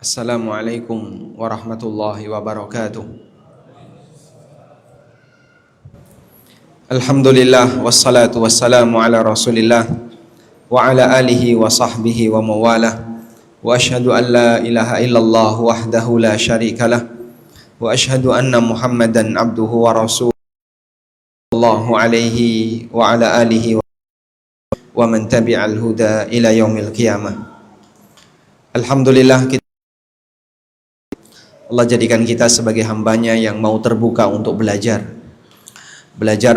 Assalamualaikum warahmatullahi wabarakatuh. Alhamdulillah wassalatu wassalamu ala Rasulillah wa ala alihi wa sahbihi wa mawalah. Wa asyhadu an la ilaha illallah wahdahu la syarikalah wa asyhadu anna Muhammadan abduhu wa rasuluhu sallallahu alaihi wa ala alihi wa man tabi'al huda ila yaumil qiyamah. Alhamdulillah, Allah jadikan kita sebagai hambanya yang mau terbuka untuk belajar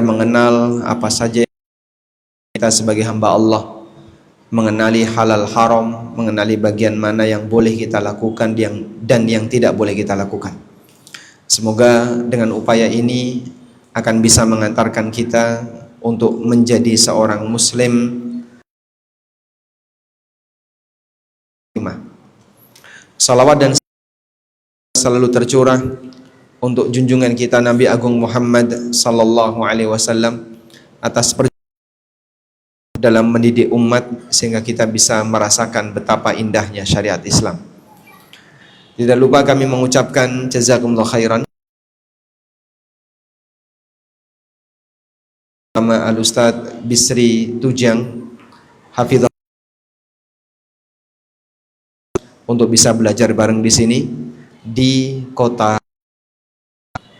mengenal apa saja kita sebagai hamba Allah, mengenali halal haram, mengenali bagian mana yang boleh kita lakukan dan yang tidak boleh kita lakukan. Semoga dengan upaya ini akan bisa mengantarkan kita untuk menjadi seorang muslim salawat dan selalu tercurah untuk junjungan kita Nabi Agung Muhammad sallallahu alaihi wasallam atas perjuangan dalam mendidik umat sehingga kita bisa merasakan betapa indahnya syariat Islam. Tidak lupa kami mengucapkan jazakumullah khairan nama Al-Ustadz Bisri Tujang hafizah untuk bisa belajar bareng di sini di kota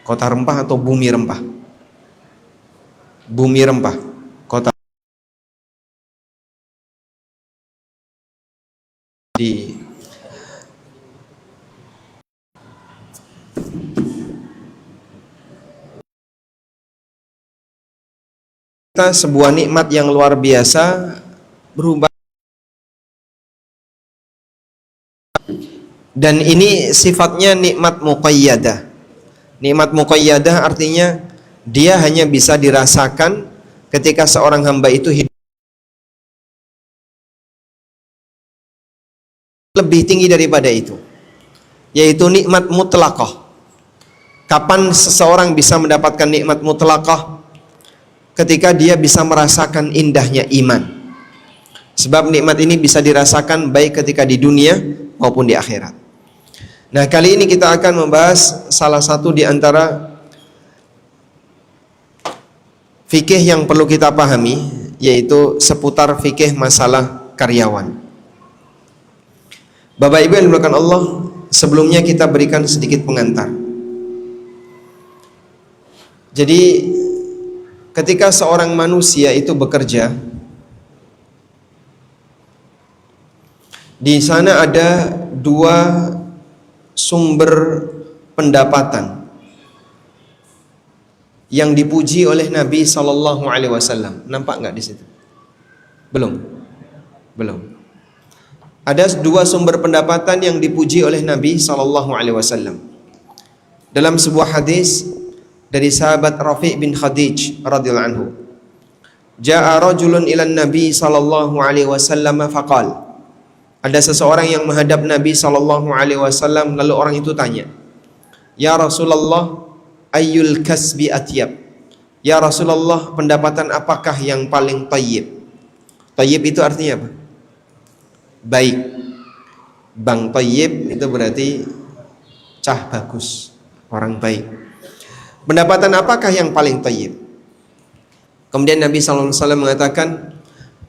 Rempah atau Bumi Rempah? Bumi Rempah, kota di kita sebuah nikmat yang luar biasa berubah. Dan ini sifatnya nikmat muqayyadah. Nikmat muqayyadah artinya dia hanya bisa dirasakan ketika seorang hamba itu hidup lebih tinggi daripada itu, yaitu nikmat mutlaqah. Kapan seseorang bisa mendapatkan nikmat mutlaqah? Ketika dia bisa merasakan indahnya iman. Sebab nikmat ini bisa dirasakan baik ketika di dunia maupun di akhirat. Nah, kali ini kita akan membahas salah satu di antara fikih yang perlu kita pahami, yaitu seputar fikih masalah karyawan. Bapak Ibu yang dimuliakan Allah, sebelumnya kita berikan sedikit pengantar. Jadi, ketika seorang manusia itu bekerja, di sana ada dua sumber pendapatan yang dipuji oleh Nabi sallallahu alaihi wasallam. Nampak enggak di situ? Belum. Ada dua sumber pendapatan yang dipuji oleh Nabi sallallahu alaihi wasallam. Dalam sebuah hadis dari sahabat Rafi' bin Khadij radhiyallahu anhu, "Ja'a rajulun ila Nabi sallallahu alaihi wasallam faqala." Ada seseorang yang menghadap Nabi sallallahu alaihi wasallam, lalu orang itu tanya, "Ya Rasulullah, ayyul kasbi atyab?" Ya Rasulullah, pendapatan apakah yang paling thayyib? Thayyib itu artinya apa? Baik. Bang thayyib itu berarti cah bagus, orang baik. Pendapatan apakah yang paling thayyib? Kemudian Nabi sallallahu alaihi wasallam mengatakan,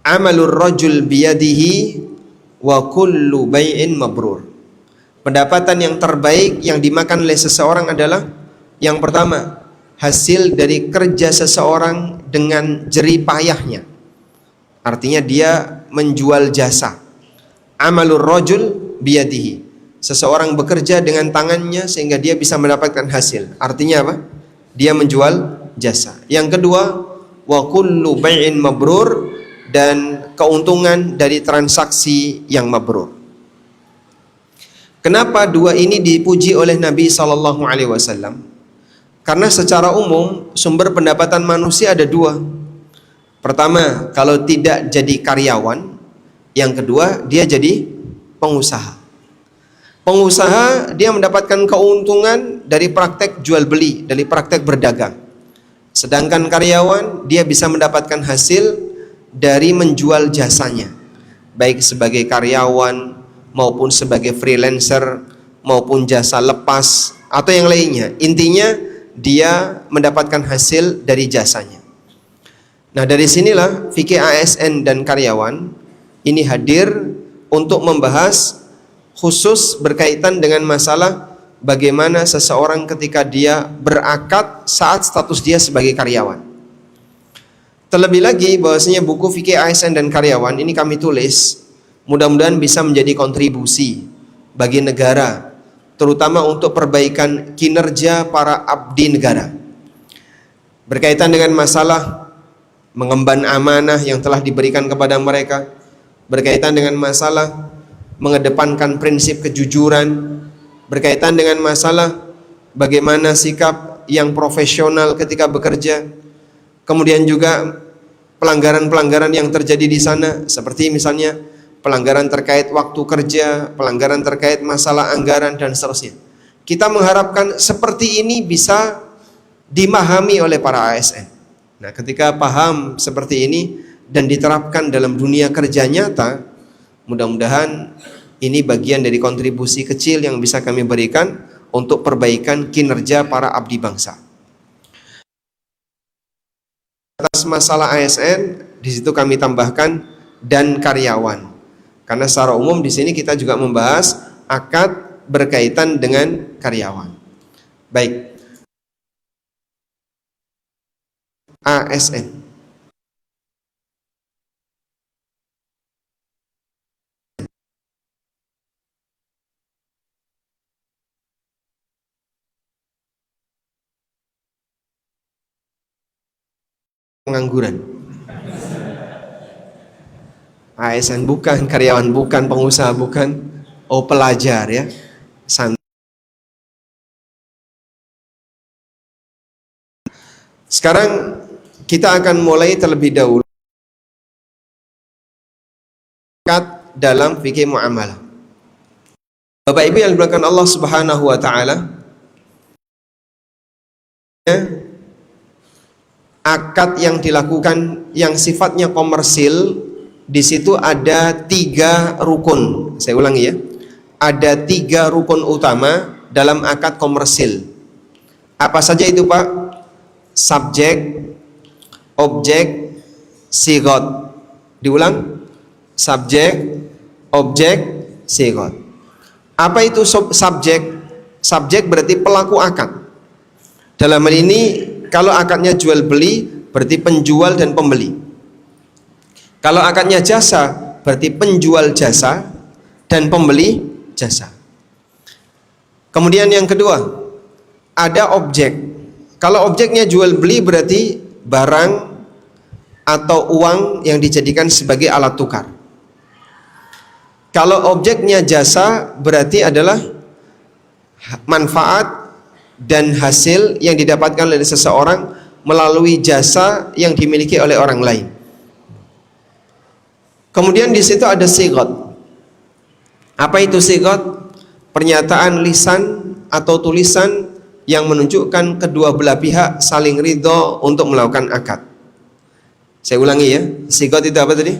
"Amalur rajul biyadihi wa kullu bai'in mabrur." Pendapatan yang terbaik yang dimakan oleh seseorang adalah yang pertama, hasil dari kerja seseorang dengan jerih payahnya. Artinya dia menjual jasa. Amalur rajul biyadihi. Seseorang bekerja dengan tangannya sehingga dia bisa mendapatkan hasil. Artinya apa? Dia menjual jasa. Yang kedua, wa kullu bai'in mabrur, dan keuntungan dari transaksi yang mabrur. Kenapa dua ini dipuji oleh Nabi sallallahu alaihi wasallam? Karena secara umum sumber pendapatan manusia ada dua. Pertama, kalau tidak jadi karyawan. Yang kedua, dia jadi pengusaha. Pengusaha dia mendapatkan keuntungan dari praktek jual beli, dari praktek berdagang. Sedangkan karyawan dia bisa mendapatkan hasil dari menjual jasanya, baik sebagai karyawan maupun sebagai freelancer maupun jasa lepas atau yang lainnya. Intinya dia mendapatkan hasil dari jasanya. Nah, dari sinilah fikih ASN dan karyawan ini hadir untuk membahas khusus berkaitan dengan masalah bagaimana seseorang ketika dia berakad saat status dia sebagai karyawan. Terlebih lagi bahwasanya buku fikih ASN dan karyawan ini kami tulis mudah-mudahan bisa menjadi kontribusi bagi negara, terutama untuk perbaikan kinerja para abdi negara. Berkaitan dengan masalah mengemban amanah yang telah diberikan kepada mereka, berkaitan dengan masalah mengedepankan prinsip kejujuran, berkaitan dengan masalah bagaimana sikap yang profesional ketika bekerja, kemudian juga pelanggaran-pelanggaran yang terjadi di sana, seperti misalnya pelanggaran terkait waktu kerja, pelanggaran terkait masalah anggaran dan seterusnya. Kita mengharapkan seperti ini bisa dimahami oleh para ASN. Nah, ketika paham seperti ini dan diterapkan dalam dunia kerja nyata, mudah-mudahan ini bagian dari kontribusi kecil yang bisa kami berikan untuk perbaikan kinerja para abdi bangsa. Atas masalah ASN, di situ kami tambahkan dan karyawan. Karena secara umum di sini kita juga membahas akad berkaitan dengan karyawan. Baik. ASN. Pengangguran. ASN bukan, karyawan bukan, pengusaha bukan, oh pelajar ya. Sekarang kita akan mulai terlebih dahulu dalam fikih muamalah. Bapak Ibu yang dimuliakan Allah Subhanahu wa taala, akad yang dilakukan yang sifatnya komersil, di situ ada 3 rukun. Saya ulangi ya. Ada 3 rukun utama dalam akad komersil. Apa saja itu, Pak? Subjek, objek, sigot. Diulang. Subjek, objek, sigot. Apa itu subjek? Subjek berarti pelaku akad. Dalam hal ini kalau akadnya jual beli berarti penjual dan pembeli. Kalau akadnya jasa berarti penjual jasa dan pembeli jasa. Kemudian yang kedua, ada objek. Kalau objeknya jual beli berarti barang atau uang yang dijadikan sebagai alat tukar. Kalau objeknya jasa berarti adalah manfaat dan hasil yang didapatkan oleh seseorang melalui jasa yang dimiliki oleh orang lain. Kemudian di situ ada sigot. Apa itu sigot? Pernyataan lisan atau tulisan yang menunjukkan kedua belah pihak saling ridho untuk melakukan akad. Saya ulangi ya, sigot itu apa tadi?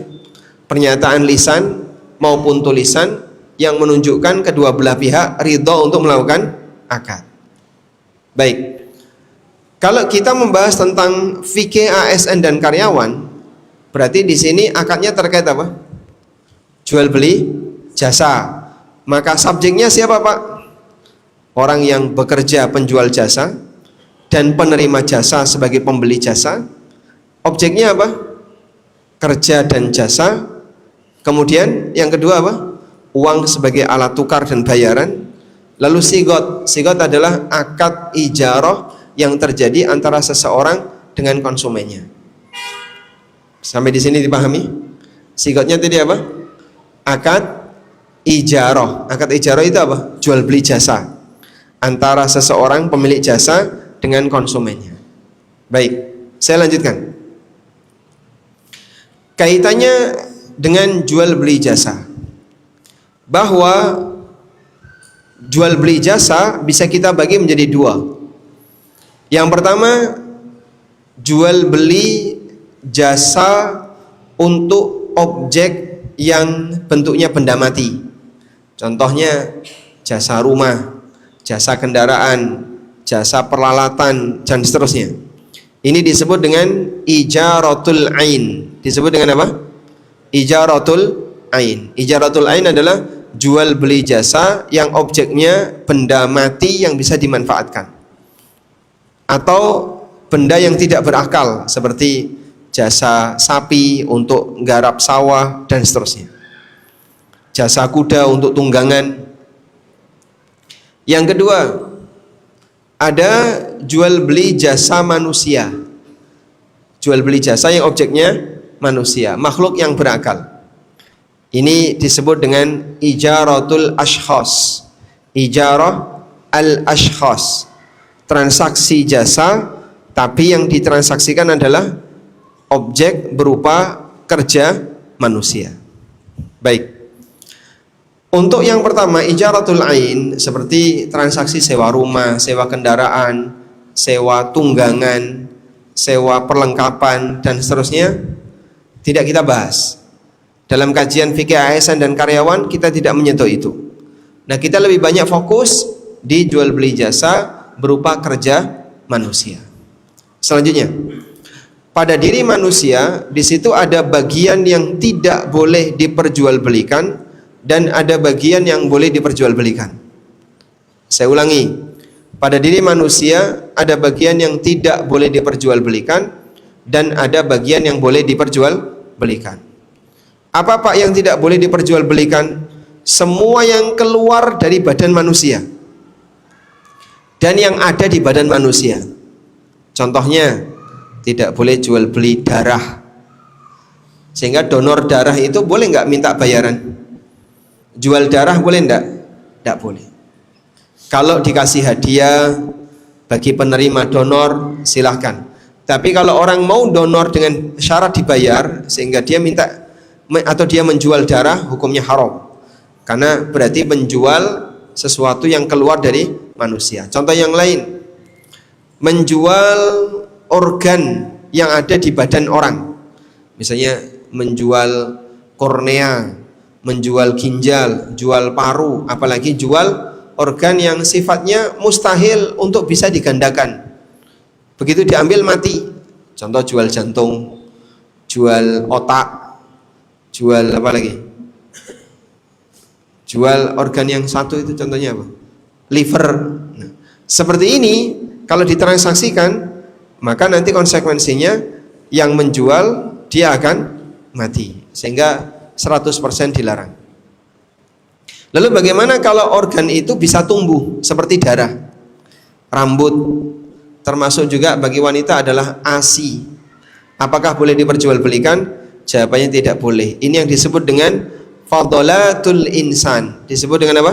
Pernyataan lisan maupun tulisan yang menunjukkan kedua belah pihak ridho untuk melakukan akad. Baik. Kalau kita membahas tentang fikih ASN dan karyawan, berarti di sini akadnya terkait apa? Jual beli jasa. Maka subjeknya siapa, Pak? Orang yang bekerja penjual jasa dan penerima jasa sebagai pembeli jasa. Objeknya apa? Kerja dan jasa. Kemudian yang kedua apa? Uang sebagai alat tukar dan bayaran. Lalu sigot. Sigot adalah akad ijarah yang terjadi antara seseorang dengan konsumennya. Sampai di sini dipahami? Sigotnya tadi apa? Akad ijarah. Akad ijarah itu apa? Jual beli jasa antara seseorang pemilik jasa dengan konsumennya. Baik, saya lanjutkan. Kaitannya dengan jual beli jasa, bahwa jual beli jasa bisa kita bagi menjadi 2. Yang pertama, jual beli jasa untuk objek yang bentuknya benda mati. Contohnya jasa rumah, jasa kendaraan, jasa peralatan, dan seterusnya. Ini disebut dengan ijaratul ain. Disebut dengan apa? Ijaratul ain. Ijaratul ain adalah jual beli jasa yang objeknya benda mati yang bisa dimanfaatkan, atau benda yang tidak berakal seperti jasa sapi untuk garap sawah dan seterusnya, jasa kuda untuk tunggangan. Yang kedua, ada jual beli jasa manusia. Jual beli jasa yang objeknya manusia, makhluk yang berakal. Ini disebut dengan ijaratul ashkhas. Ijarah al-ashkhas. Transaksi jasa, tapi yang ditransaksikan adalah objek berupa kerja manusia. Baik. Untuk yang pertama, ijaratul ain, seperti transaksi sewa rumah, sewa kendaraan, sewa tunggangan, sewa perlengkapan, dan seterusnya, tidak kita bahas. Dalam kajian fikih ASN dan karyawan, kita tidak menyentuh itu. Nah, kita lebih banyak fokus di jual beli jasa berupa kerja manusia. Selanjutnya, pada diri manusia, di situ ada bagian yang tidak boleh diperjualbelikan dan ada bagian yang boleh diperjualbelikan. Saya ulangi, pada diri manusia ada bagian yang tidak boleh diperjualbelikan dan ada bagian yang boleh diperjualbelikan. Apa Pak yang tidak boleh diperjualbelikan? Semua yang keluar dari badan manusia dan yang ada di badan manusia. Contohnya, tidak boleh jual beli darah. Sehingga donor darah itu boleh nggak minta bayaran? Jual darah boleh enggak? Enggak boleh. Kalau dikasih hadiah bagi penerima donor, silahkan. Tapi kalau orang mau donor dengan syarat dibayar, sehingga dia minta atau dia menjual darah, hukumnya haram. Karena berarti menjual sesuatu yang keluar dari manusia. Contoh yang lain, menjual organ yang ada di badan orang. Misalnya menjual kornea, menjual ginjal, jual paru, apalagi jual organ yang sifatnya mustahil untuk bisa digandakan. Begitu diambil mati. Contoh jual jantung, jual otak, jual apa lagi? Jual organ yang satu itu contohnya apa? Liver. Nah, seperti ini kalau ditransaksikan, maka nanti konsekuensinya yang menjual dia akan mati. Sehingga 100% dilarang. Lalu bagaimana kalau organ itu bisa tumbuh seperti darah, rambut, termasuk juga bagi wanita adalah ASI. Apakah boleh diperjualbelikan? Jawabannya tidak boleh. Ini yang disebut dengan fadolatul insan. Disebut dengan apa?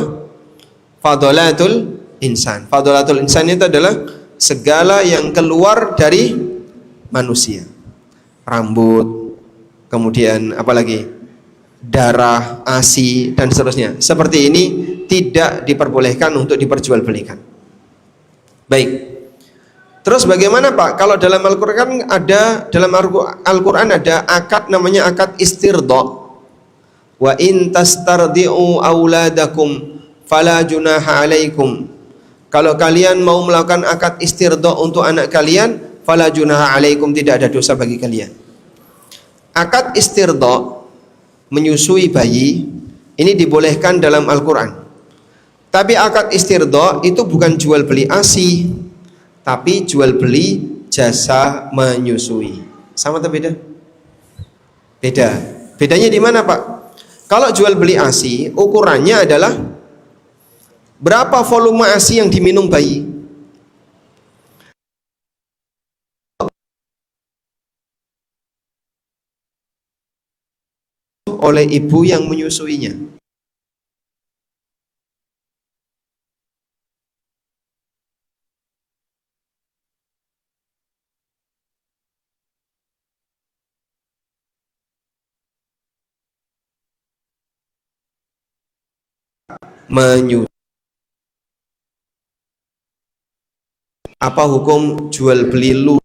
Fadolatul insan. Fadolatul insan itu adalah segala yang keluar dari manusia. Rambut, kemudian apa lagi? Darah, ASI, dan seterusnya. Seperti ini tidak diperbolehkan untuk diperjualbelikan. Baik. Terus bagaimana Pak? Kalau dalam Al-Qur'an ada, dalam Al-Qur'an ada akad namanya akad istirda. Wa in tastardi'u auladakum fala junaha alaikum. Kalau kalian mau melakukan akad istirda untuk anak kalian, fala junaha alaikum, tidak ada dosa bagi kalian. Akad istirda, menyusui bayi, ini dibolehkan dalam Al-Qur'an. Tapi akad istirda itu bukan jual beli ASI, tapi jual beli jasa menyusui. Sama atau beda? Beda. Bedanya di mana Pak? Kalau jual beli ASI, ukurannya adalah berapa volume ASI yang diminum bayi. Oleh ibu yang menyusuinya. Apa hukum jual beli lu?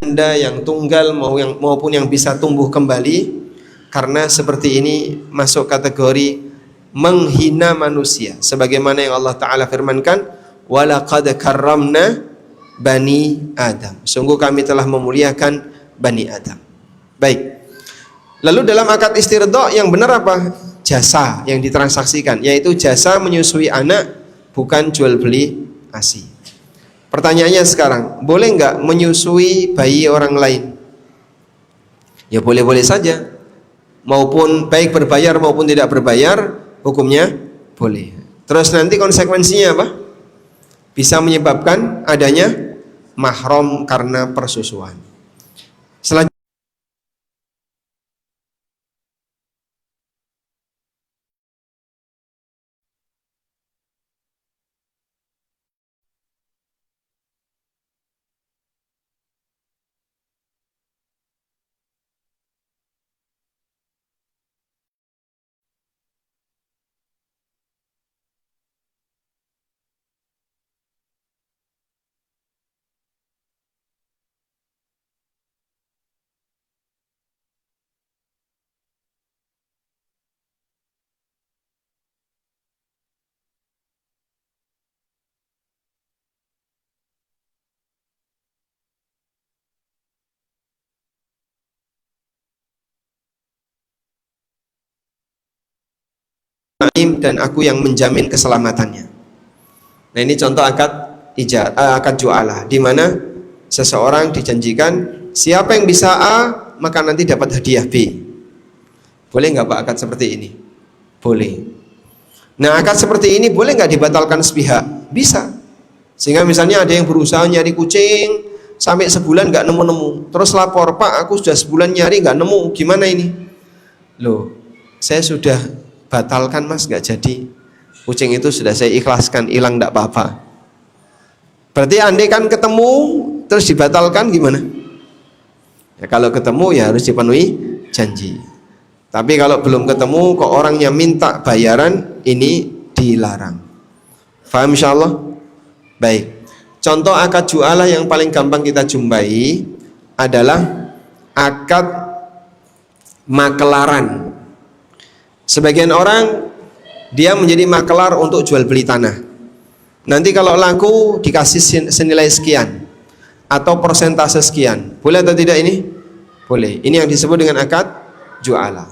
janda, yang tunggal maupun yang bisa tumbuh kembali, karena seperti ini masuk kategori menghina manusia, sebagaimana yang Allah Ta'ala firmankan, walaqad karramna bani Adam, sungguh kami telah memuliakan bani Adam. Baik, lalu dalam akad istirda yang benar apa? Jasa yang ditransaksikan, yaitu jasa menyusui anak, bukan jual beli ASI. Pertanyaannya sekarang, boleh nggak menyusui bayi orang lain? Ya boleh-boleh saja, maupun baik berbayar maupun tidak berbayar, hukumnya boleh. Terus nanti konsekuensinya apa? Bisa menyebabkan adanya mahram karena persusuan. Selanjutnya, dan aku yang menjamin keselamatannya. Nah, ini contoh akad jualah, di mana seseorang dijanjikan siapa yang bisa A maka nanti dapat hadiah B. Boleh nggak Pak akad seperti ini? Boleh. Nah, akad seperti ini boleh nggak dibatalkan sepihak? Bisa. Sehingga misalnya ada yang berusaha nyari kucing sampai sebulan nggak nemu-nemu, terus lapor, Pak aku sudah sebulan nyari nggak nemu, gimana ini? Loh, saya sudah batalkan Mas, nggak jadi. Kucing itu sudah saya ikhlaskan, hilang nggak apa-apa. Berarti andai kan ketemu terus dibatalkan gimana? Ya, kalau ketemu ya harus dipenuhi janji. Tapi kalau belum ketemu kok orangnya minta bayaran, ini dilarang. Faham insyaallah? Baik. Contoh akad jualah yang paling gampang kita jumpai adalah akad makelaran. Sebagian orang dia menjadi makelar untuk jual beli tanah. Nanti kalau laku dikasih senilai sekian atau persentase sekian. Boleh atau tidak ini? Boleh. Ini yang disebut dengan akad jualah.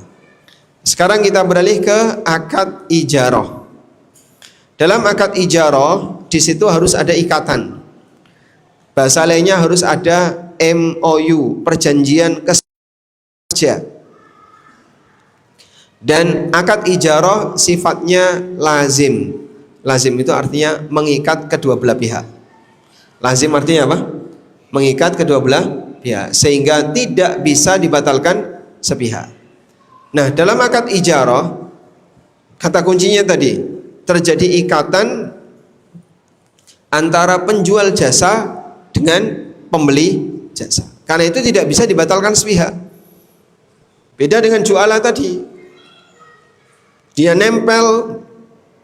Sekarang kita beralih ke akad ijarah. Dalam akad ijarah di situ harus ada ikatan. Bahasa lainnya harus ada MOU, perjanjian kerja. Dan akad ijarah sifatnya lazim. Lazim itu artinya mengikat kedua belah pihak. Lazim artinya apa? Mengikat kedua belah pihak, sehingga tidak bisa dibatalkan sepihak. Nah, dalam akad ijarah kata kuncinya tadi, terjadi ikatan antara penjual jasa dengan pembeli jasa. Karena itu tidak bisa dibatalkan sepihak. Beda dengan jualah tadi. Dia nempel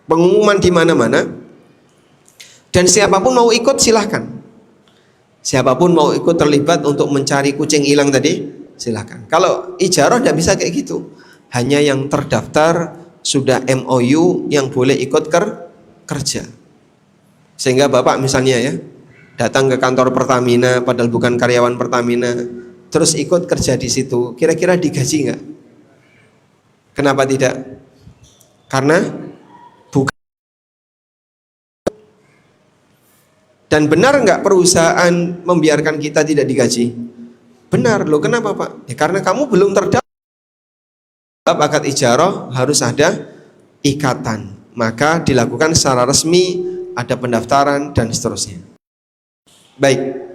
pengumuman di mana-mana, dan siapapun mau ikut silahkan. Siapapun mau ikut terlibat untuk mencari kucing hilang tadi, silahkan. Kalau ijarah tidak bisa kayak gitu. Hanya yang terdaftar sudah MOU yang boleh ikut kerja. Sehingga Bapak misalnya ya datang ke kantor Pertamina padahal bukan karyawan Pertamina, terus ikut kerja di situ, kira-kira digaji nggak? Kenapa tidak? Karena bukan. Dan benar nggak perusahaan membiarkan kita tidak digaji? Benar loh. Kenapa Pak? Ya karena kamu belum terdaftar. Akad ijarah harus ada ikatan, maka dilakukan secara resmi, ada pendaftaran dan seterusnya. Baik.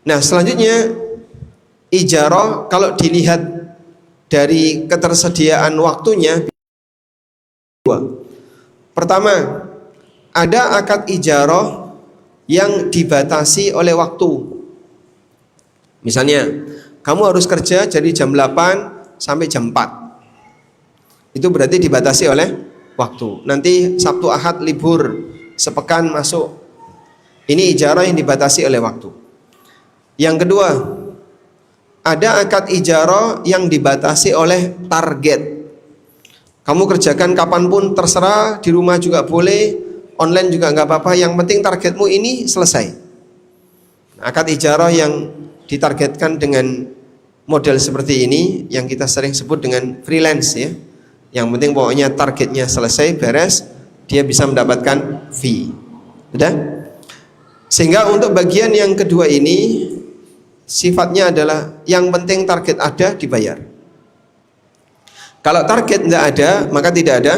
Nah, selanjutnya ijarah kalau dilihat dari ketersediaan waktunya, pertama, ada akad ijarah yang dibatasi oleh waktu. Misalnya, kamu harus kerja dari jam 8 sampai jam 4. Itu berarti dibatasi oleh waktu. Nanti Sabtu Ahad libur, sepekan masuk. Ini ijarah yang dibatasi oleh waktu. Yang kedua, ada akad ijarah yang dibatasi oleh target. Kamu kerjakan kapanpun terserah, di rumah juga boleh, online juga nggak apa-apa, yang penting targetmu ini selesai. Akad ijarah yang ditargetkan dengan model seperti ini yang kita sering sebut dengan freelance ya. Yang penting pokoknya targetnya selesai, beres, dia bisa mendapatkan fee. Sudah? Sehingga untuk bagian yang kedua ini sifatnya adalah yang penting target ada, dibayar. Kalau target tidak ada, maka tidak ada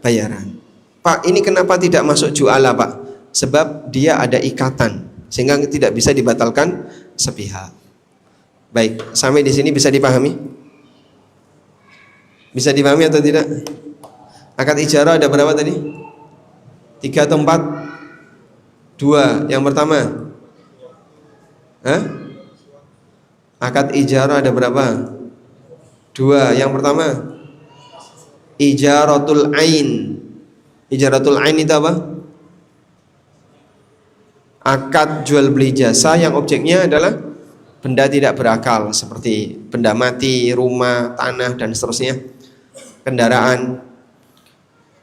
bayaran. Pak, ini kenapa tidak masuk ju'ala, Pak? Sebab dia ada ikatan, sehingga tidak bisa dibatalkan sepihak. Baik, sampai di sini bisa dipahami? Bisa dipahami atau tidak? Akad ijarah ada berapa tadi? 3 atau 4? 2. Yang pertama? Hah? Akad ijarah ada berapa? 2. Yang pertama? Ijaratul ain. Ijaratul ain itu apa? Akad jual beli jasa yang objeknya adalah benda tidak berakal seperti benda mati, rumah, tanah dan seterusnya, kendaraan,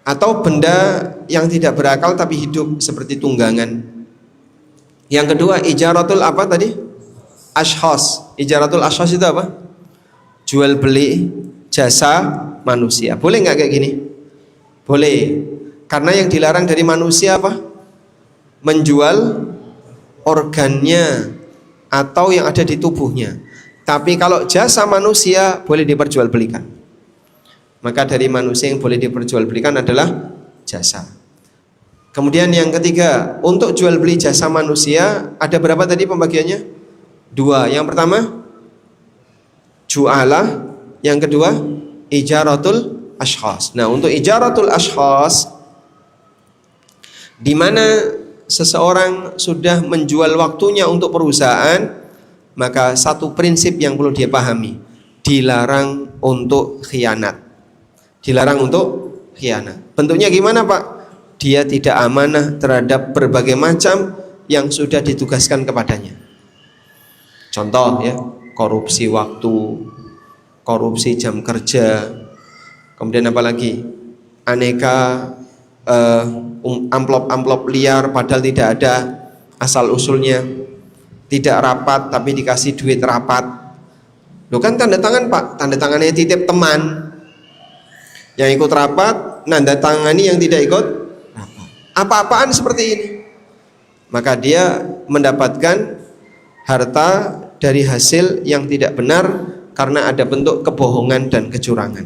atau benda yang tidak berakal tapi hidup seperti tunggangan. Yang kedua ijaratul apa tadi? Ashkhas. Ijaratul ashkhas itu apa? Jual beli jasa manusia. Boleh nggak kayak gini? Boleh. Karena yang dilarang dari manusia apa? Menjual organnya atau yang ada di tubuhnya. Tapi kalau jasa manusia boleh diperjualbelikan. Maka dari manusia yang boleh diperjualbelikan adalah jasa. Kemudian yang ketiga, untuk jual beli jasa manusia ada berapa tadi pembagiannya? 2. Yang pertama ju'alah, yang kedua ijaratul ashkhas. Nah, untuk ijaratul ashkhas, di mana seseorang sudah menjual waktunya untuk perusahaan, maka satu prinsip yang perlu dia pahami, dilarang untuk khianat. Dilarang untuk khianat. Bentuknya gimana, Pak? Dia tidak amanah terhadap berbagai macam yang sudah ditugaskan kepadanya. Contoh ya, korupsi waktu, korupsi jam kerja, kemudian apa lagi? Aneka amplop-amplop liar padahal tidak ada asal usulnya, tidak rapat tapi dikasih duit rapat. Loh kan tanda tangan, Pak, tanda tangannya titip teman, yang ikut rapat nanda tangani yang tidak ikut rapat. Apa-apaan seperti ini, maka dia mendapatkan harta dari hasil yang tidak benar karena ada bentuk kebohongan dan kecurangan.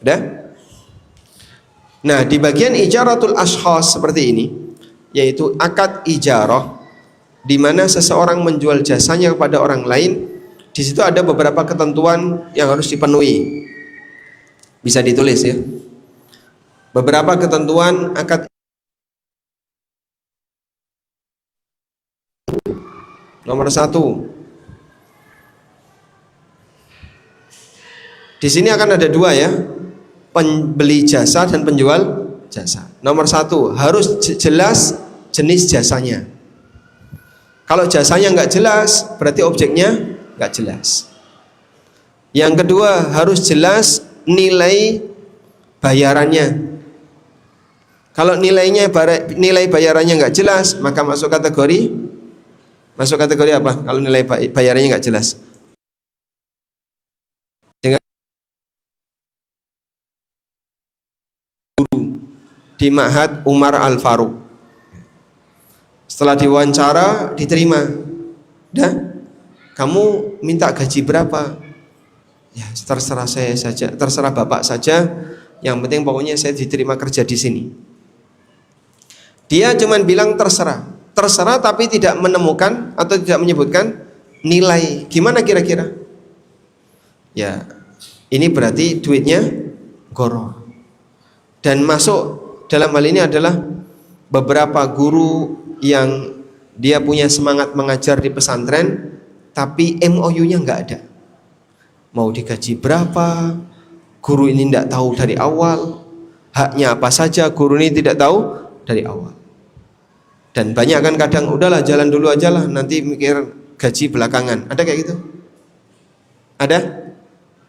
Udah? Nah, di bagian ijaratul ashkhas seperti ini, yaitu akad ijarah, di mana seseorang menjual jasanya kepada orang lain. Di situ ada beberapa ketentuan yang harus dipenuhi. Bisa ditulis ya. Beberapa ketentuan akad. Nomor 1. Di sini akan ada 2 ya. Pembeli jasa dan penjual jasa. Nomor 1, harus jelas jenis jasanya. Kalau jasanya nggak jelas, berarti objeknya nggak jelas. Yang kedua, harus jelas nilai bayarannya. Kalau nilai bayarannya nggak jelas, maka masuk kategori apa? Kalau nilai bayarannya nggak jelas, di Ma'had Umar Al-Faruq. Setelah diwawancara diterima. Dah, kamu minta gaji berapa? Ya, terserah saya saja, terserah Bapak saja. Yang penting pokoknya saya diterima kerja di sini. Dia cuma bilang terserah. Terserah tapi tidak menemukan atau tidak menyebutkan nilai. Gimana kira-kira? Ya, ini berarti duitnya goro. Dan masuk dalam hal ini adalah beberapa guru yang dia punya semangat mengajar di pesantren, tapi MOU-nya nggak ada. Mau digaji berapa? Guru ini tidak tahu dari awal. Haknya apa saja? Guru ini tidak tahu dari awal. Dan banyak kan kadang udahlah jalan dulu aja lah, nanti mikir gaji belakangan. Ada kayak gitu? Ada?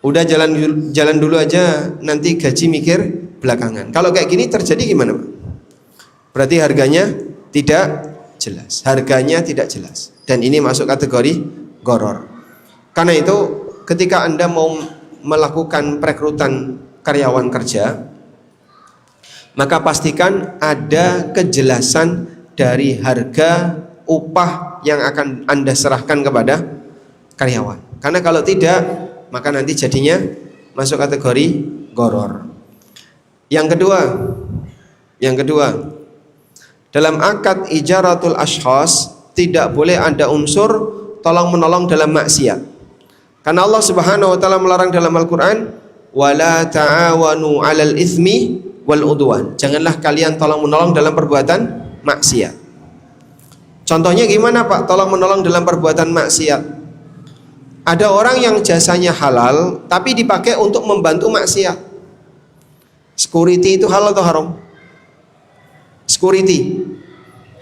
Udah jalan dulu aja, nanti gaji mikir belakangan. Kalau kayak gini terjadi gimana, Pak? Berarti harganya tidak jelas. Harganya tidak jelas. Dan ini masuk kategori gharar. Karena itu ketika Anda mau melakukan perekrutan karyawan kerja, maka pastikan ada kejelasan dari harga upah yang akan Anda serahkan kepada karyawan. Karena kalau tidak, maka nanti jadinya masuk kategori gharar. Yang kedua, dalam akad ijaratul ashkhas tidak boleh ada unsur tolong menolong dalam maksiat. Karena Allah Subhanahu wa taala melarang dalam Al-Qur'an, wala ta'awanu 'alal itsmi wal udwan. Janganlah kalian tolong menolong dalam perbuatan maksiat. Contohnya gimana, Pak? Tolong menolong dalam perbuatan maksiat. Ada orang yang jasanya halal tapi dipakai untuk membantu maksiat. Security itu halal atau haram? Security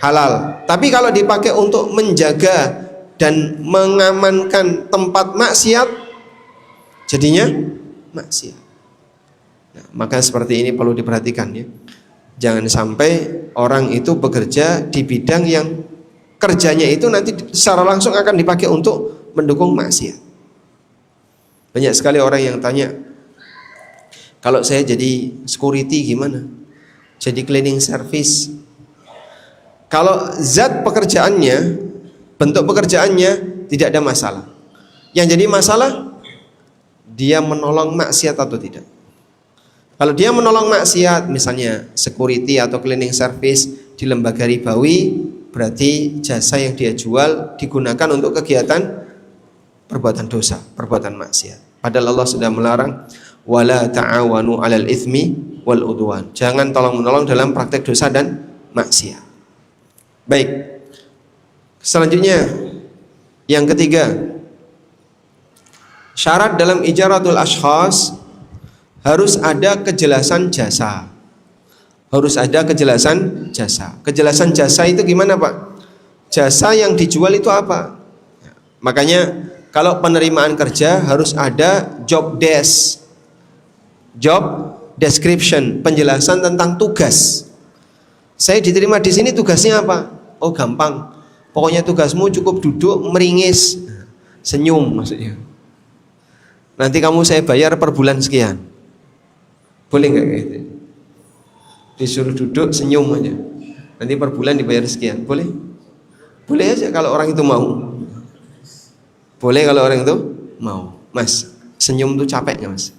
halal. Tapi kalau dipakai untuk menjaga dan mengamankan tempat maksiat, jadinya maksiat. Nah, maka seperti ini perlu diperhatikan ya. Jangan sampai orang itu bekerja di bidang yang kerjanya itu nanti secara langsung akan dipakai untuk mendukung maksiat. Banyak sekali orang yang tanya, kalau saya jadi security gimana? Jadi cleaning service. Kalau zat pekerjaannya, bentuk pekerjaannya tidak ada masalah. Yang jadi masalah dia menolong maksiat atau tidak. Kalau dia menolong maksiat, misalnya security atau cleaning service di lembaga ribawi, berarti jasa yang dia jual digunakan untuk kegiatan perbuatan dosa, perbuatan maksiat. Padahal Allah sudah melarang, wala ta'awanu 'alal itsmi wal udwan. Jangan tolong menolong dalam praktek dosa dan maksiat. Baik. Selanjutnya yang ketiga, syarat dalam ijaratul ashkhas harus ada kejelasan jasa. Harus ada kejelasan jasa. Kejelasan jasa itu gimana, Pak? Jasa yang dijual itu apa? Makanya kalau penerimaan kerja harus ada job desk, job description, penjelasan tentang tugas. Saya diterima di sini, tugasnya apa? Oh gampang, pokoknya tugasmu cukup duduk meringis, senyum maksudnya. Nanti kamu saya bayar per bulan sekian. Boleh nggak kayak gitu? Disuruh duduk senyum aja, nanti per bulan dibayar sekian. Boleh? Boleh aja kalau orang itu mau. Boleh kalau orang itu mau. Mas, senyum itu capek nggak, Mas?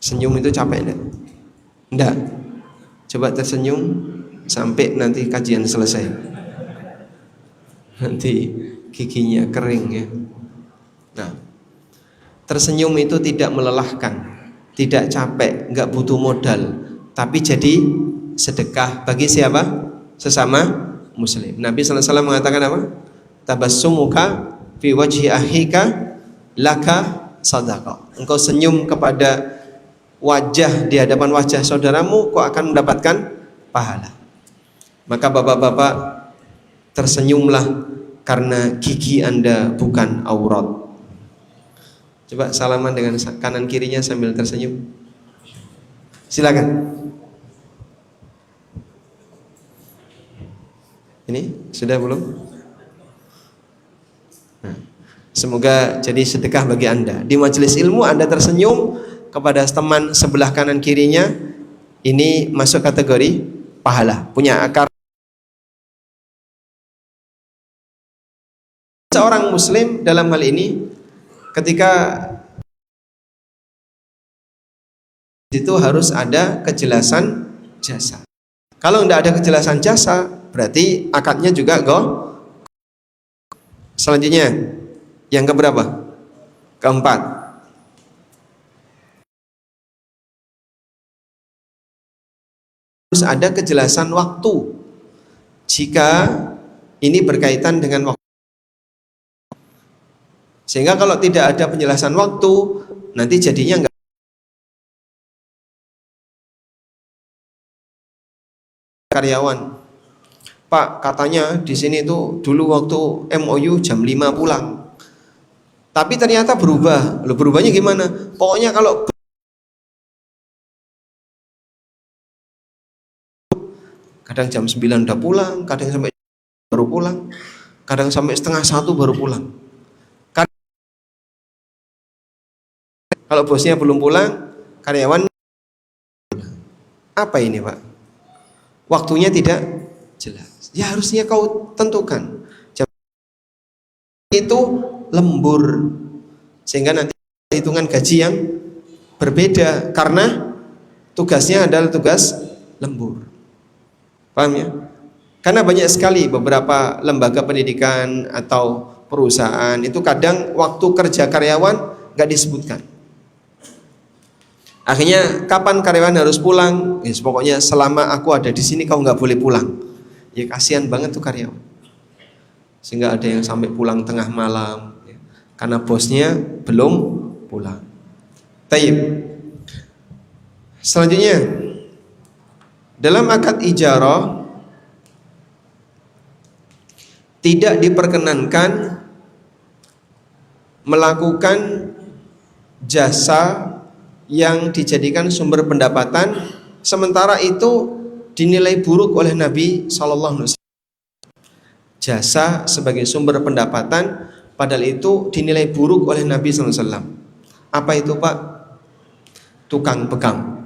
Senyum itu capek enggak? Enggak. Coba tersenyum sampai nanti kajian selesai. Nanti giginya kering ya. Nah, tersenyum itu tidak melelahkan, tidak capek, enggak butuh modal, tapi jadi sedekah bagi siapa? Sesama muslim. Nabi sallallahu alaihi wasallam mengatakan apa? Tabassumuka fi wajhi akhika laka sadaqah. Engkau senyum kepada wajah di hadapan wajah saudaramu, kau akan mendapatkan pahala. Maka bapak-bapak, tersenyumlah karena gigi Anda bukan aurat. Coba salaman dengan kanan kirinya sambil tersenyum. Silakan. Ini sudah belum? Nah, semoga jadi sedekah bagi Anda. Di majelis ilmu Anda tersenyum kepada teman sebelah kanan kirinya, ini masuk kategori pahala, punya akar. Seorang muslim dalam hal ini ketika itu harus ada kejelasan jasa. Kalau tidak ada kejelasan jasa, berarti akadnya juga Selanjutnya yang keberapa? Keempat. Harus ada kejelasan waktu jika ini berkaitan dengan waktu. Sehingga kalau tidak ada penjelasan waktu, nanti jadinya enggak. Karyawan, Pak, katanya di sini tuh dulu waktu MOU jam 5 pulang. Tapi ternyata berubah. Loh, berubahnya gimana? Pokoknya kalau kadang jam 9 udah pulang, kadang sampai baru pulang, kadang sampai setengah 1 baru pulang. Kalau bosnya belum pulang, karyawan apa ini Pak? Waktunya tidak jelas. Ya harusnya kau tentukan. Jam itu lembur, sehingga nanti hitungan gaji yang berbeda karena tugasnya adalah tugas lembur. Paham ya? Karena banyak sekali beberapa lembaga pendidikan atau perusahaan itu kadang waktu kerja karyawan nggak disebutkan. Akhirnya kapan karyawan harus pulang? Ya, pokoknya selama aku ada di sini kau nggak boleh pulang. Ya kasihan banget tuh karyawan. Sehingga ada yang sampai pulang tengah malam ya, karena bosnya belum pulang. Taib. Selanjutnya dalam akad ijarah tidak diperkenankan melakukan jasa yang dijadikan sumber pendapatan, sementara itu dinilai buruk oleh Nabi SAW. Jasa sebagai sumber pendapatan, padahal itu dinilai buruk oleh Nabi SAW. Apa itu Pak? Tukang bekam.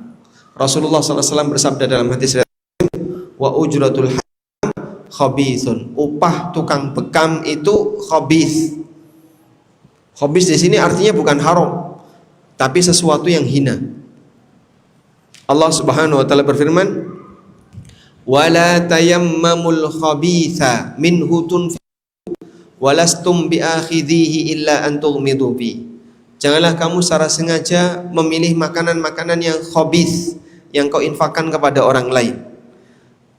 Rasulullah SAW bersabda dalam hadis wa ujratul hakam khabithun. Upah tukang bekam itu khabith. Khabith di sini artinya bukan haram, tapi sesuatu yang hina. Allah Subhanahu wa taala berfirman, "Wala tayammamul khabitha minhu tunfiqu walastum biakhidhihi illa an tughmidu bi." Janganlah kamu secara sengaja memilih makanan-makanan yang khabith yang kau infakkan kepada orang lain.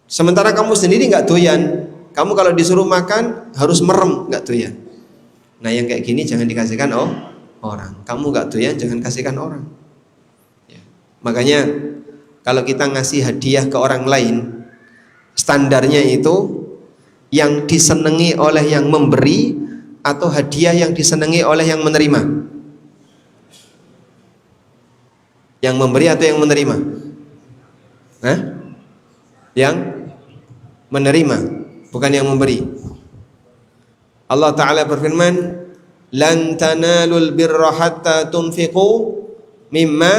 Sementara kamu sendiri enggak doyan. Kamu kalau disuruh makan harus merem, enggak doyan. Nah, yang kayak gini jangan dikasihkan orang. Kamu gak doyan, jangan kasihkan orang ya. Makanya kalau kita ngasih hadiah ke orang lain, standarnya itu yang disenangi oleh yang memberi atau hadiah yang disenangi oleh yang menerima? Yang memberi atau yang menerima? Yang menerima, bukan yang memberi. Allah Ta'ala berfirman, lan tanalul birra hatta tunfiqu mimma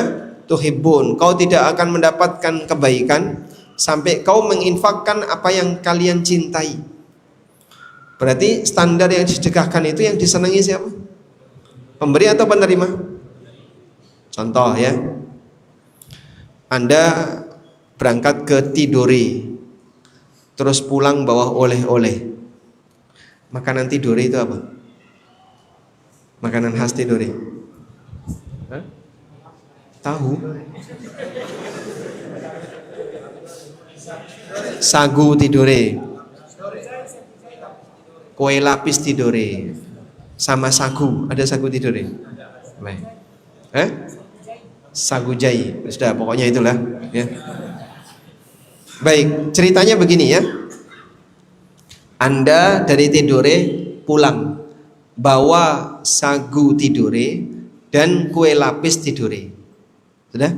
tuhibbun. Kau tidak akan mendapatkan kebaikan sampai kau menginfakkan apa yang kalian cintai. Berarti standar yang disedekahkan itu yang disenangi siapa? Pemberi atau penerima? Contoh ya, Anda berangkat ke Tidore, terus pulang bawa oleh-oleh. Makanan Tidore itu apa? Makanan khas Tidore. Tahu? Sagu Tidore, kue lapis Tidore, sama sagu. Ada sagu Tidore? Baik. Sagu jai. Sudah, pokoknya itulah ya. Baik, ceritanya begini ya. Anda dari Tidore pulang bawa sagu Tidore dan kue lapis Tidore. Sudah?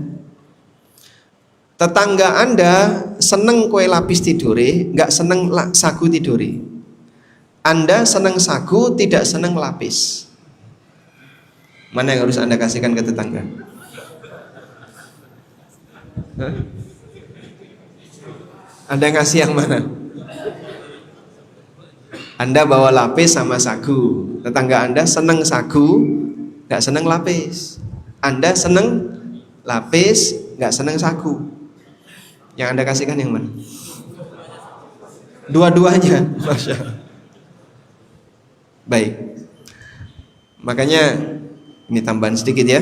Tetangga Anda seneng kue lapis Tidore, nggak seneng sagu Tidore. Anda seneng sagu, tidak seneng lapis. Mana yang harus Anda kasihkan ke tetangga? Anda ngasih yang mana? Anda bawa lapis sama sagu. Tetangga Anda seneng sagu, nggak seneng lapis. Anda seneng lapis, nggak seneng sagu. Yang Anda kasihkan yang mana? Dua-duanya. Masya Allah. Baik. Makanya ini tambahan sedikit ya.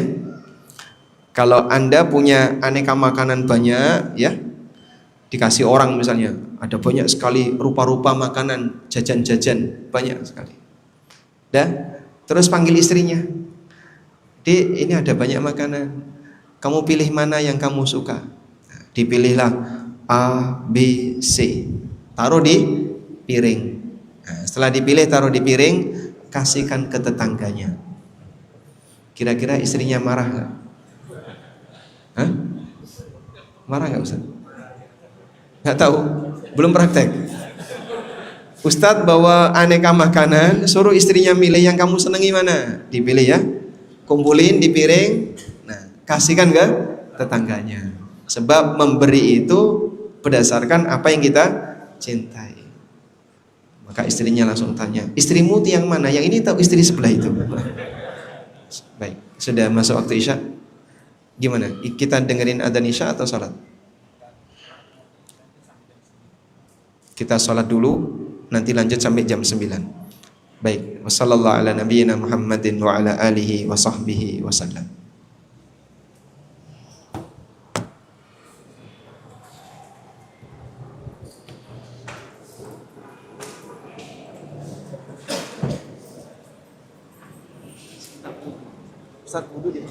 Kalau Anda punya aneka makanan banyak ya, dikasih orang misalnya, ada banyak sekali rupa-rupa makanan, jajan-jajan, banyak sekali. Terus panggil istrinya, "Dek, ini ada banyak makanan, kamu pilih mana yang kamu suka?" Dipilihlah A, B, C, taruh di piring. Setelah dipilih taruh di piring, kasihkan ke tetangganya. Kira-kira istrinya marah nggak? Hah? Marah nggak Ustaz? Nggak tahu, belum praktek. Ustadz bawa aneka makanan, suruh istrinya milih yang kamu senangi mana, dipilih ya, kumpulin di piring, nah kasihkan ke tetangganya. Sebab memberi itu berdasarkan apa yang kita cintai. Maka istrinya langsung tanya, istrimu yang mana? Yang ini tahu istri sebelah itu. Baik, sudah masuk waktu Isya. Gimana? Kita dengerin adzan Isya atau salat? Kita salat dulu, nanti lanjut sampai jam 9. Baik, wassallallahu ala nabiyyina Muhammadin wa ala alihi wa sahbihi wasallam. Ustaz wudu di